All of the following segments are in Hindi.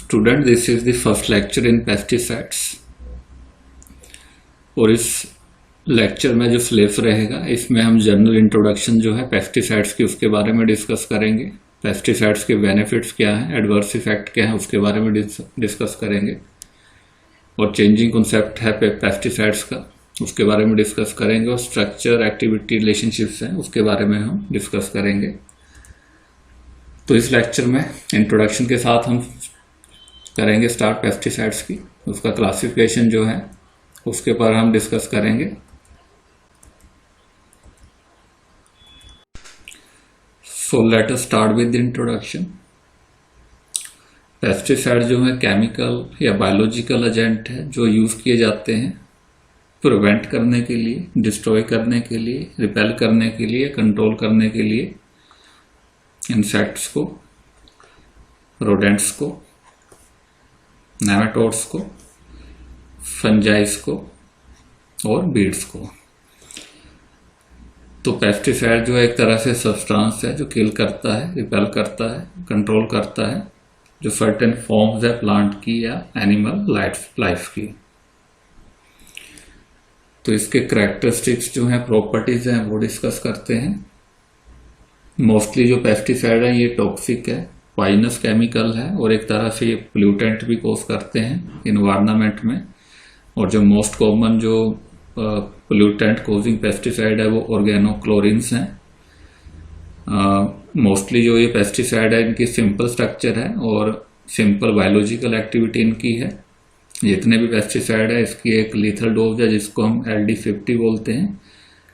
Student, this is the first lecture in pesticides. और इस लेक्चर में जो सिलेबस रहेगा इसमें हम जनरल इंट्रोडक्शन जो है पेस्टिसाइड्स की उसके बारे में डिस्कस करेंगे। पेस्टिसाइड्स के बेनिफिट्स क्या हैं, एडवर्स इफेक्ट क्या है उसके बारे में डिस्कस करेंगे। और चेंजिंग कॉन्सेप्ट है पेस्टिसाइड्स का, उसके बारे में डिस्कस करेंगे। और स्ट्रक्चर, एक्टिविटी, रिलेशनशिप्स हैं उसके बारे में हम डिस्कस करेंगे। तो इस लेक्चर में इंट्रोडक्शन के साथ हम करेंगे स्टार्ट पेस्टिसाइड्स की, उसका क्लासिफिकेशन जो है उसके ऊपर हम डिस्कस करेंगे। So let us start with the introduction. Pesticide जो है केमिकल या बायोलॉजिकल एजेंट है जो यूज किए जाते हैं प्रिवेंट करने के लिए, डिस्ट्रॉय करने के लिए, रिपेल करने के लिए, कंट्रोल करने के लिए इंसेक्ट्स को, रोडेंट्स को, नेमाटोड्स को, फंजाइस को और बीड्स को। तो पेस्टिसाइड जो है एक तरह से सब्सटेंस है जो किल करता है, रिपेल करता है, कंट्रोल करता है, जो सर्टेन फॉर्म्स है प्लांट की या एनिमल लाइफ की। तो इसके कैरेक्टरिस्टिक्स जो हैं, प्रॉपर्टीज हैं, वो डिस्कस करते हैं। मोस्टली जो पेस्टिसाइड है ये टॉक्सिक है, पॉइजनस केमिकल है और एक तरह से ये पोल्यूटेंट भी कॉज करते हैं इन्वायरमेंट में। और जो मोस्ट कॉमन जो पोल्यूटेंट कॉजिंग पेस्टिसाइड है वो ऑर्गेनोक्लोरिन्स हैं। मोस्टली जो ये पेस्टिसाइड है इनकी सिंपल स्ट्रक्चर है और सिंपल बायोलॉजिकल एक्टिविटी इनकी है। जितने भी पेस्टिसाइड है इसकी एक लीथल डोज है जिसको हम LD50 बोलते हैं।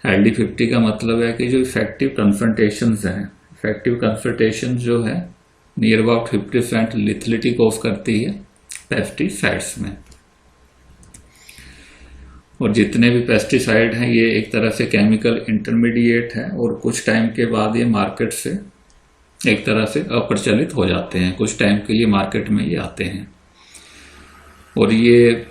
LD50 का मतलब है कि जो इफेक्टिव कन्फ्रंटेशंस हैं, इफेक्टिव कन्फ्रंटेशंस जो है नियर अबाउट 50% लिथलिटी कॉज करती है पेस्टिसाइड्स में। और जितने भी पेस्टिसाइड हैं ये एक तरह से केमिकल इंटरमीडिएट है और कुछ टाइम के बाद ये मार्केट से एक तरह से अप्रचलित हो जाते हैं। कुछ टाइम के लिए मार्केट में ये आते हैं और ये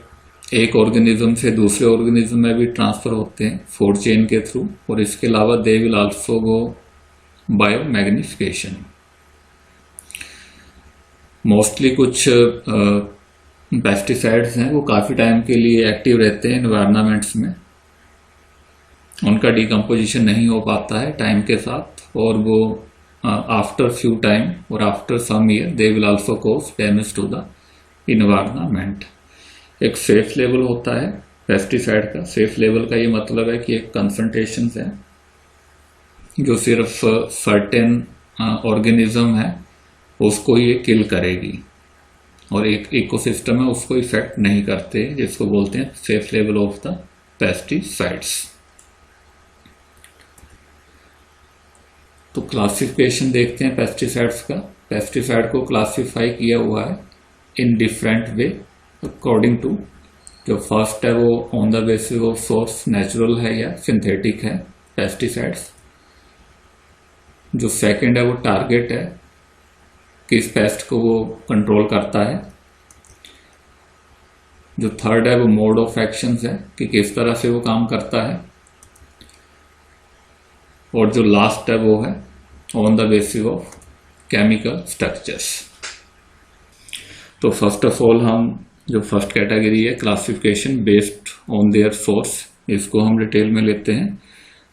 एक ऑर्गेनिज्म से दूसरे ऑर्गेनिज्म में भी ट्रांसफर होते हैं फूड चेन के थ्रू। और इसके अलावा दे will also go biomagnification. Mostly कुछ पेस्टिसाइड्स हैं वो काफी टाइम के लिए एक्टिव रहते हैं एनवायरनमेंट्स में, उनका डिकम्पोजिशन नहीं हो पाता है टाइम के साथ और वो आफ्टर फ्यू टाइम और after some year they will also cause damage to the environment. एक सेफ लेवल होता है पेस्टिसाइड का। सेफ लेवल का ये मतलब है कि एक कंसंट्रेशन है जो सिर्फ सर्टेन ऑर्गेनिज्म है उसको ये किल करेगी और एक इकोसिस्टम है उसको इफेक्ट नहीं करते, जिसको बोलते हैं safe level of the pesticides. तो क्लासिफिकेशन देखते हैं पेस्टिसाइड्स का। पेस्टिसाइड को क्लासिफाई किया हुआ है in different way according to. जो फर्स्ट है वो on the basis of source, natural है या सिंथेटिक है पेस्टिसाइड्स। जो सेकंड है वो टारगेट है, किस पेस्ट को वो कंट्रोल करता है। जो थर्ड है वो मोड ऑफ एक्शंस है कि किस तरह से वो काम करता है। और जो लास्ट है वो है on the basis of chemical structures. तो फर्स्ट ऑफ ऑल हम जो फर्स्ट कैटेगरी है classification based on their source, इसको हम डिटेल में लेते हैं।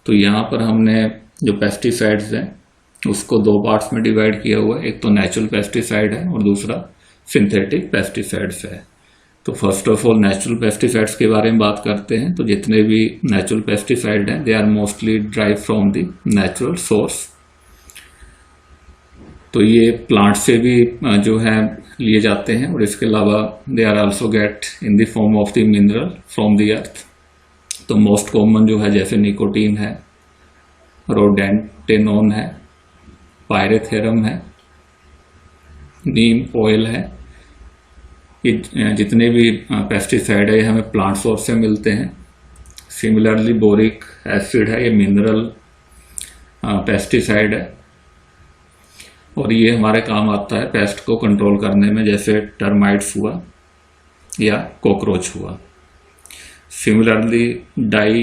तो यहाँ पर हमने जो पेस्टिसाइड्स हैं उसको दो पार्ट्स में डिवाइड किया हुआ है। एक तो नेचुरल पेस्टिसाइड है और दूसरा सिंथेटिक पेस्टिसाइड्स है। तो first of all natural pesticides के बारे में बात करते हैं। तो जितने भी नेचुरल पेस्टिसाइड हैं they are mostly drive from the natural source. तो ये प्लांट से भी जो है लिए जाते हैं और इसके अलावा they are also get in the form of the mineral from the earth. तो मोस्ट कॉमन जो है जैसे निकोटीन है, रोडेंटेनोन है, पायरेथेरम है, नीम ऑयल है। ये जितने भी पेस्टिसाइड है ये हमें प्लांट सोर्स से मिलते हैं। सिमिलरली बोरिक एसिड है, ये मिनरल पेस्टिसाइड है और ये हमारे काम आता है पेस्ट को कंट्रोल करने में, जैसे टर्माइट्स हुआ या कॉकरोच हुआ। सिमिलरली डाई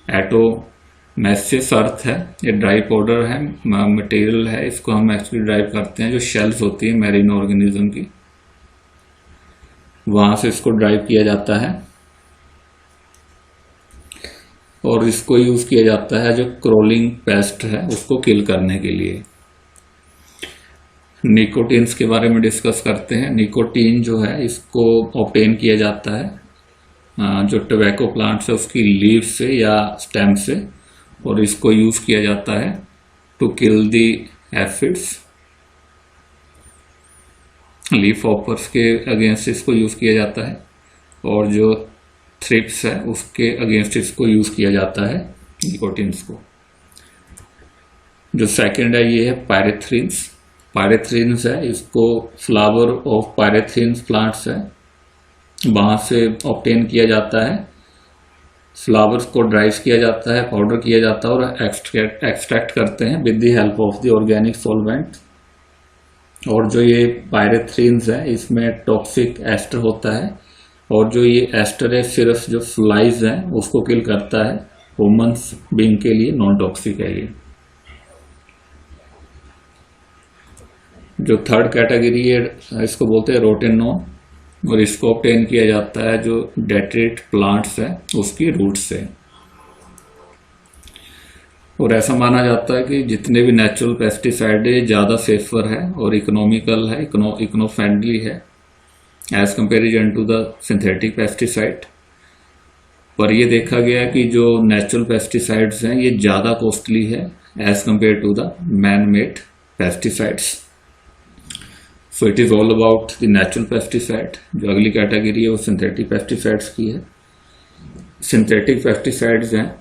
एटो मैसेस अर्थ है, ये ड्राई पाउडर है, मटेरियल है, इसको हम एक्चुअली ड्राइव करते हैं जो शेल्स होती है मैरीन ऑर्गेनिज्म की, वहां से इसको ड्राइव किया जाता है और इसको यूज किया जाता है जो क्रोलिंग पेस्ट है उसको किल करने के लिए। निकोटीन्स के बारे में डिस्कस करते हैं। निकोटीन जो है इसको ऑब्टेन किया जाता है जो टोबैको प्लांट्स है उसकी लीव से या स्टेम से, और इसको यूज किया जाता है to kill the aphids. Leaf hoppers के अगेंस्ट इसको यूज किया जाता है, और जो थ्रिप्स है उसके अगेंस्ट इसको यूज किया जाता है निकोटीन्स को। जो सेकंड है ये है पायरेथ्रिन्स। पायरेथ्रिन्स है इसको फ्लावर ऑफ पायरेथ्रिन्स प्लांट्स है वहां से ऑब्टेन किया जाता है। फ्लावर्स को ड्राइव किया जाता है, पाउडर किया जाता है और एक्सट्रैक्ट करते हैं with the help of the organic solvent. और जो ये पायरेथ्रिन्स है इसमें टॉक्सिक एस्टर होता है, और जो ये एस्टर है सिर्फ जो फ्लाइज हैं उसको किल करता है, ह्यूमंस बीइंग के लिए नॉन टॉक्सिक है ये। जो थर्ड कैटेगरी है इसको बोलते हैं रोटेनोन, और इसको ऑब्टेन किया जाता है जो डेट्रेट प्लांट्स है उसकी रूट से। और ऐसा माना जाता है कि जितने भी नेचुरल पेस्टिसाइड है ज़्यादा सेफर है और इकोनॉमिकल है, इकोनो फ्रेंडली है as comparison to the synthetic pesticide. पर ये देखा गया कि जो नेचुरल पेस्टिसाइड्स हैं ये ज़्यादा कॉस्टली है as compare to the man made pesticides. So it is all about the natural pesticide. जो अगली कैटेगरी है वो सिंथेटिक पेस्टिसाइड्स की है। सिंथेटिक पेस्टिसाइड्स हैं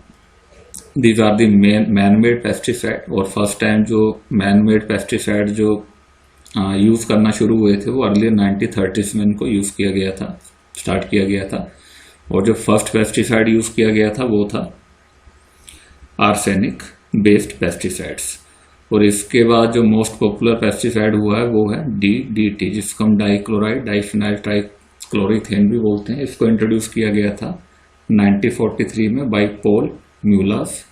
these are the man made pesticide, और फर्स्ट टाइम जो मैन मेड पेस्टिसाइड जो यूज करना शुरू हुए थे वो अर्ली 1930s में इनको यूज किया गया था, स्टार्ट किया गया था। और जो फर्स्ट पेस्टिसाइड यूज किया गया था वो था आर्सेनिक बेस्ड पेस्टिसाइड्स। और इसके बाद जो मोस्ट पॉपुलर पेस्टिसाइड हुआ है वो है DDT, जिसको हम डाइक्लोराइड डाइफिनाइल ट्राइक्लोरीथेन भी बोलते हैं। इसको इंट्रोड्यूस किया गया था 1943 में by Paul Muller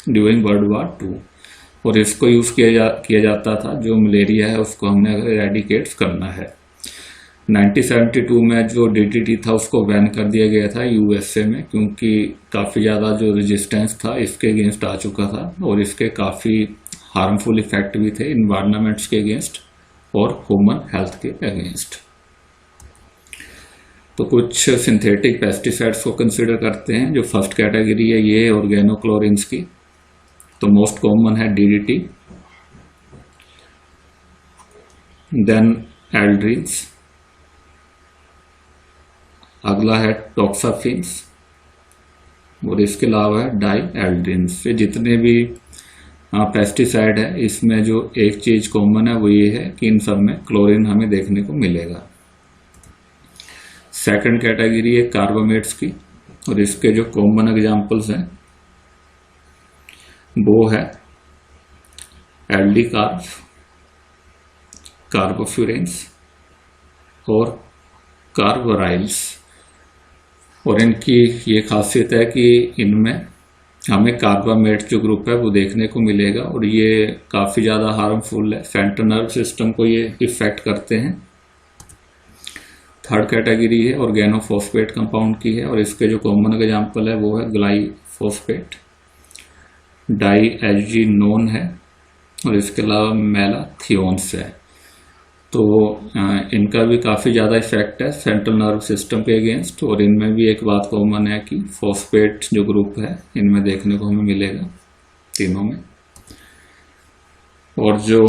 during world war 2, और इसको यूज किया जाता था जो मलेरिया है उसको हमने अगर एरेडिकेट करना है। 1972 में जो DDT था उसको बैन कर दिया गया था USA में, क्योंकि काफ़ी ज़्यादा जो रेजिस्टेंस था इसके अगेंस्ट आ चुका था और इसके काफ़ी हार्मफुल इफेक्ट भी थे इन्वायरमेंट्स के अगेंस्ट और ह्यूमन हेल्थ के अगेंस्ट। तो कुछ सिंथेटिक पेस्टिसाइड्स को कंसिडर करते हैं। जो फर्स्ट कैटेगरी है ये है ऑर्गेनोक्लोरिन्स की। तो मोस्ट कॉमन है DDT, देन एल्ड्रीन्स, अगला है टॉक्साफिन्स, और इसके अलावा है डाई एल्ड्रीन्स। ये जितने भी पेस्टिसाइड है इसमें जो एक चीज कॉमन है वो ये है कि इन सब में क्लोरीन हमें देखने को मिलेगा। सेकंड कैटेगरी है कार्बामेट्स की, और इसके जो कॉमन एग्जांपल्स हैं वो है एल्डी कार्ब, कार्बोफ्यूरेंस और कार्बोराइल्स। और इनकी ये खासियत है कि इनमें हमें कार्बामेट जो ग्रुप है वो देखने को मिलेगा, और ये काफ़ी ज़्यादा हार्मफुल है, सेंट्रल नर्व सिस्टम को ये इफेक्ट करते हैं। थर्ड कैटेगरी है ऑर्गेनोफॉस्फेट कंपाउंड की है, और इसके जो कॉमन एग्जांपल है वो है ग्लाइफोस्फेट, डाईएजीनोन है, और इसके अलावा मेलाथियोन्स है। तो इनका भी काफ़ी ज़्यादा इफेक्ट है सेंट्रल नर्व सिस्टम के अगेंस्ट, और इनमें भी एक बात कॉमन है कि फॉस्फेट जो ग्रुप है इनमें देखने को हमें मिलेगा तीनों में। और जो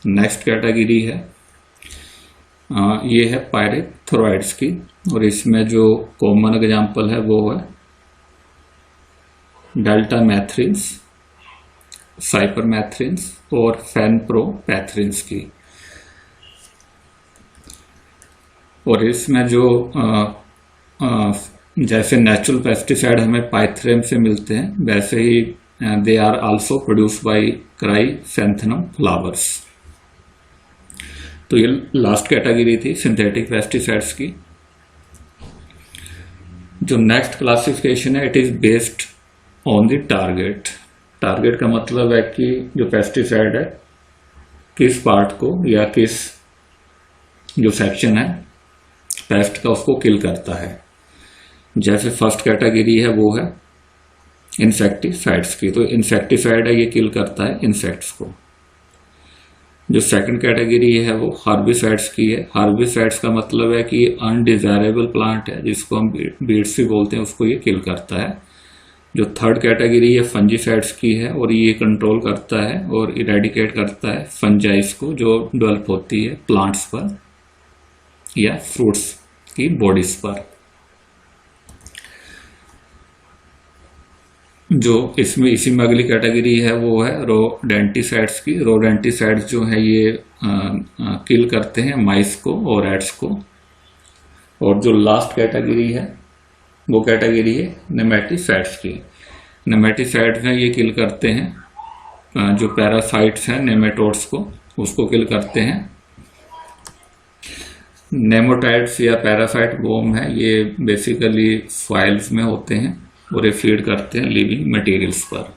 नेक्स्ट कैटेगरी है ये है पायरेथ्रोइड्स की, और इसमें जो कॉमन एग्जांपल है वो है डेल्टा मैथ्रिन्स, साइपरमेथ्रिन्स और फेनप्रोपैथ्रिन्स की। और इसमें जो जैसे नेचुरल पेस्टिसाइड हमें पाइथ्रेम से मिलते हैं वैसे ही they are also produce by chrysanthemum flowers. तो ये लास्ट कैटेगरी थी सिंथेटिक पेस्टिसाइड्स की। जो नेक्स्ट क्लासिफिकेशन है it is based on the target. Target का मतलब है कि जो पेस्टिसाइड है किस पार्ट को या किस जो सेक्शन है पेस्ट का उसको किल करता है। जैसे फर्स्ट कैटेगरी है वो है इंसेक्टिसाइड्स की, तो इंसेक्टिसाइड है ये किल करता है इंसेक्ट्स को। जो सेकंड कैटेगरी है वो हर्बिसाइड्स की है। हर्बिसाइड्स का मतलब है कि अनडिजायरेबल प्लांट है जिसको हम बीड्स भी बोलते हैं, उसको ये किल करता है। जो थर्ड कैटेगरी है फंजीसाइड्स की है और ये कंट्रोल करता है और इरेडिकेट करता है फंजाइस को जो डेवलप होती है प्लांट्स पर या फ्रूट्स की बॉडीज पर। जो इसमें इसी में अगली कैटेगरी है वो है रोडेंटिसाइड्स की। रोडेंटिसाइड्स जो है ये किल करते हैं माइस को और एड्स को। और जो लास्ट कैटेगरी है वो कैटेगरी है नेमेटिसाइड्स की। नेमेटिसाइड्स हैं ये किल करते हैं जो पैरासाइट्स हैं नेमेटोड्स को, उसको किल करते हैं। नेमोटाइड्स या पैरासाइट वर्म है ये बेसिकली सॉइल्स में होते हैं और ये फीड करते हैं लिविंग मटेरियल्स पर।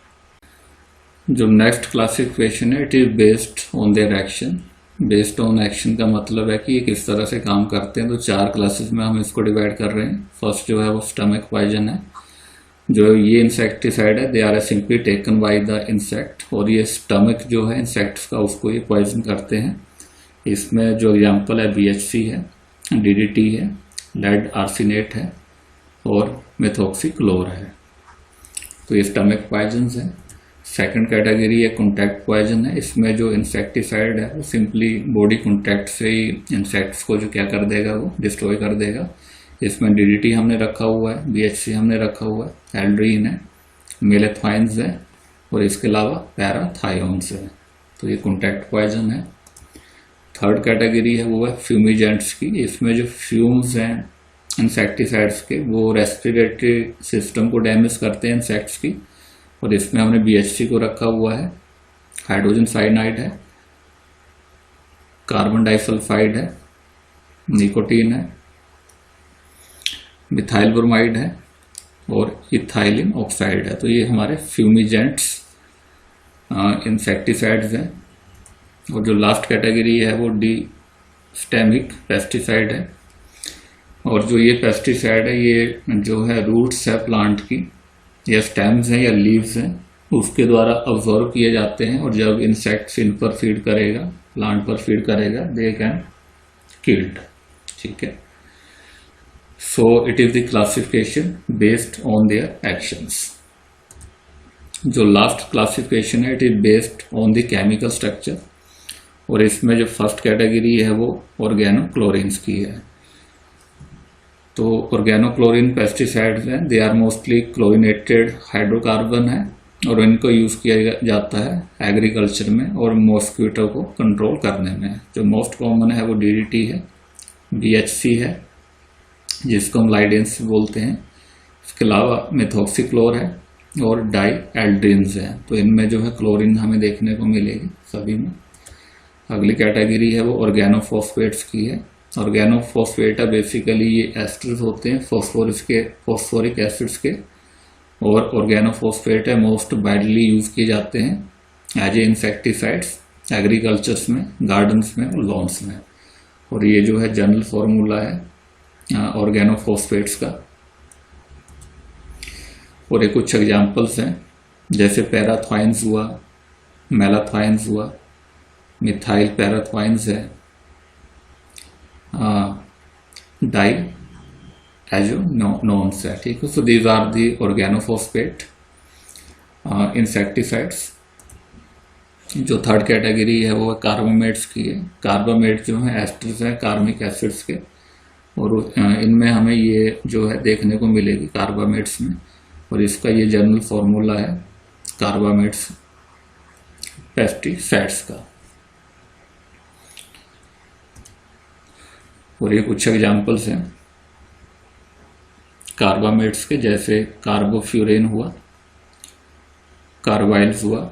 जो नेक्स्ट क्लासिफिकेशन है it is based on their action. Based on action का मतलब है कि ये किस तरह से काम करते हैं। तो 4 क्लासेस में हम इसको डिवाइड कर रहे हैं। फर्स्ट जो है वो स्टमक पॉइजन है। जो ये इंसेक्टिसाइड है they are simply taken by the insect, और ये स्टमक जो है इंसेक्ट्स का उसको ये पॉइजन करते हैं। इसमें जो एग्जाम्पल है BHC है, DDT है, लेड आर्सेनेट है और मेथॉक्सीक्लोर है। तो ये स्टमक पॉइजन्स है। सेकंड कैटेगरी है कॉन्टैक्ट पॉइजन है। इसमें जो इंसेक्टिसाइड है वो सिंपली बॉडी कॉन्टैक्ट से ही इंसेक्ट्स को जो क्या कर देगा वो डिस्ट्रॉय कर देगा। इसमें DDT हमने रखा हुआ है, BHC हमने रखा हुआ है, एल्ड्रीन है, मेलेथाइन्स है और इसके अलावा पैराथायोन्स है। तो ये कॉन्टैक्ट पॉइजन है। थर्ड कैटेगरी है वो है फ्यूमिजेंट्स की। इसमें जो फ्यूम्स हैं इंसेक्टिसाइड्स के वो रेस्पिरेटरी सिस्टम को डैमेज करते हैं इंसेक्ट्स की, और इसमें हमने BHC को रखा हुआ है, हाइड्रोजन साइनाइड है, कार्बन डाइसल्फाइड है, निकोटीन है, मिथाइल ब्रोमाइड है और इथाइलिन ऑक्साइड है। तो ये हमारे फ्यूमिजेंट्स इंसेक्टिसाइड्स हैं। और जो लास्ट कैटेगरी है वो डिस्टेमिक पेस्टिसाइड है। और जो ये पेस्टिसाइड है ये जो है रूट्स है प्लांट की या स्टेम्स हैं या लीव्स हैं उसके द्वारा अब्जॉर्व किए जाते हैं, और जब इंसेक्ट्स इन पर फीड करेगा, प्लांट पर फीड करेगा, दे कैन किल्ड। ठीक है। सो it is the classification based on their actions. जो लास्ट क्लासिफिकेशन है it is based on the chemical structure, और इसमें जो फर्स्ट कैटेगरी है वो ऑर्गेनोक्लोरिन्स की है। तो ऑर्गेनोक्लोरिन पेस्टिसाइड्स हैं, they are mostly chlorinated hydrocarbon है और इनको यूज किया जाता है एग्रीकल्चर में और मॉस्किटो को कंट्रोल करने में। जो मोस्ट कॉमन है वो DDT है, BHC है जिसको हम लाइडेंस बोलते हैं, इसके अलावा मेथॉक्सीक्लोर है और डाई एल्ड्रीन्स है। तो इनमें जो है क्लोरीन हमें देखने को मिलेगी सभी में। अगली कैटेगरी है वो ऑर्गेनोफॉस्फेट्स की है। ऑर्गेनोफॉस्फेट है बेसिकली ये एस्टर्स होते हैं फॉस्फोरिक एसिड्स के, और ऑर्गेनोफॉस्फेट है मोस्ट वाइडली यूज किए जाते हैं एज ए इंसेक्टिसाइड्स एग्रीकल्चर्स में, गार्डन्स में और लॉन्स में। और ये जो है जनरल फॉर्मूला है ऑर्गेनोफॉस्फेट्स का। और ये कुछ एग्जांपल्स हैं जैसे पैराथाइन्स हुआ, मेलाथाइन्स हुआ, मिथाइल पैराथाइन्स है, डाई एजोनोन्स है। ठीक है। So these are the organophosphate insecticides. जो थर्ड कैटेगरी है वो कार्बामेट्स की है। कार्बामेट जो है एस्टर्स हैं कार्मिक एसिड्स के, और इनमें हमें ये जो है देखने को मिलेगी कार्बामेट्स में, और इसका ये जनरल फॉर्मूला है कार्बामेट्स पेस्टिसाइड्स का। और ये कुछ एग्जाम्पल्स हैं कार्बामेट्स के, जैसे कार्बोफ्यूरेन हुआ, कार्बाइल्स हुआ,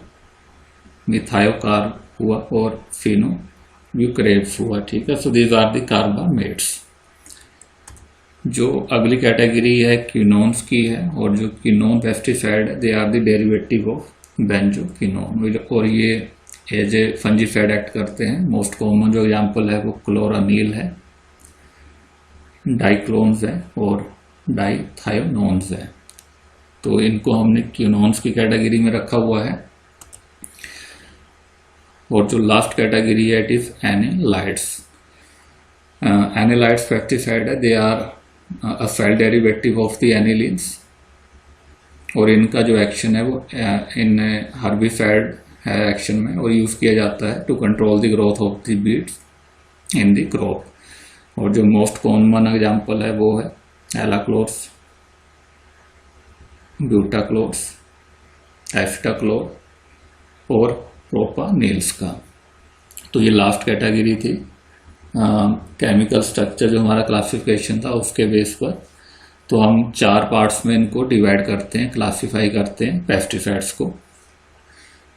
मिथायोकार्ब हुआ और फिनोब्यूक्रेट्स हुआ। ठीक है। So these are the carbamates. जो अगली कैटेगरी है क्विनोन्स की है, और जो क्विनोन पेस्टिसाइड है they are the derivative of benzoquinone, और ये एज ए फंजीसाइड एक्ट करते हैं। मोस्ट कॉमन जो एग्जाम्पल है वो क्लोरानिल है, डाइक्लोन्स है और डाइथायोनोन्स है। तो इनको हमने क्यूनोन्स की कैटेगरी में रखा हुआ है। और जो लास्ट कैटेगरी है it is anilides. Anilides pesticide है, they are a cell derivative of the anilines, और इनका जो एक्शन है वो इन हर्बिसाइड है एक्शन में, और यूज किया जाता है to control the growth of the weeds in the crop. और जो मोस्ट कॉमन एग्जांपल है वो है एलाक्लोर्स, ब्यूटाक्लोर्स, एसिटाक्लोर और प्रोपानील्स का। तो ये लास्ट कैटेगरी थी केमिकल स्ट्रक्चर जो हमारा क्लासिफिकेशन था उसके बेस पर। तो हम 4 पार्ट्स में इनको डिवाइड करते हैं, क्लासिफाई करते हैं पेस्टिसाइड्स को।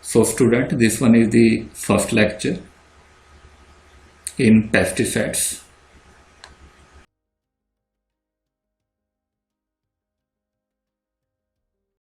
So student, this one is the first lecture in pesticides.